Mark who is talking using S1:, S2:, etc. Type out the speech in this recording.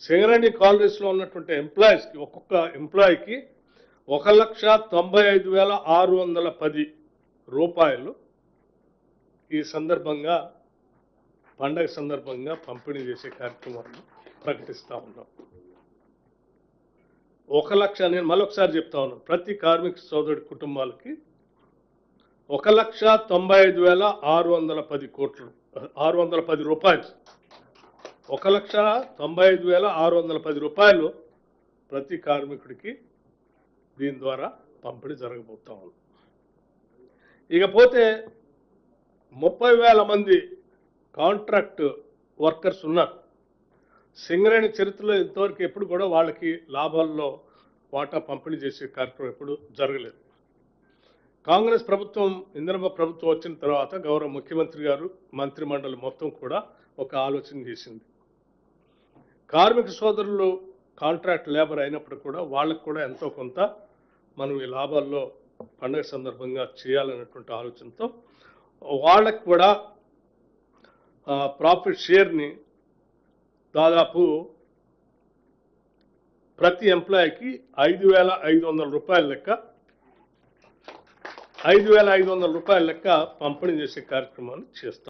S1: సింగరేణి కాలనీస్లో ఉన్నటువంటి ఎంప్లాయీస్కి ఒక్కొక్క ఎంప్లాయీకి 1,95,610 రూపాయలు ఈ సందర్భంగా పండగ సందర్భంగా పంపిణీ చేసే కార్యక్రమాన్ని ప్రకటిస్తా ఉన్నాం. 1,00,000 నేను మళ్ళొకసారి చెప్తా ఉన్నాను, ప్రతి కార్మిక సోదరుడి కుటుంబాలకి 1,95,610 రూపాయలు, 1,95,610 రూపాయలు ప్రతి కార్మికుడికి దీని ద్వారా పంపిణీ జరగబోతా ఉంది. ఇకపోతే 30,000 మంది కాంట్రాక్ట్ వర్కర్స్ ఉన్నారు. సింగరేణి చరిత్రలో ఇంతవరకు ఎప్పుడు కూడా వాళ్ళకి లాభాల్లో వాటా పంపిణీ చేసే కార్యక్రమం ఎప్పుడు జరగలేదు. కాంగ్రెస్ ప్రభుత్వం, ఇందిరమ్మ ప్రభుత్వం వచ్చిన తర్వాత గౌరవ ముఖ్యమంత్రి గారు, మంత్రిమండలి మొత్తం కూడా ఒక ఆలోచన చేసింది. కార్మిక సోదరులు కాంట్రాక్ట్ లేబర్ అయినప్పుడు కూడా వాళ్ళకు కూడా ఎంతో కొంత మనం ఈ లాభాల్లో పండుగ సందర్భంగా చేయాలనేటువంటి ఆలోచనతో వాళ్ళకు కూడా ప్రాఫిట్ షేర్ని దాదాపు ప్రతి ఎంప్లాయీకి 5,500 రూపాయల లెక్క 5,500 రూపాయల లెక్క పంపిణీ చేసే కార్యక్రమాన్ని చేస్తాం.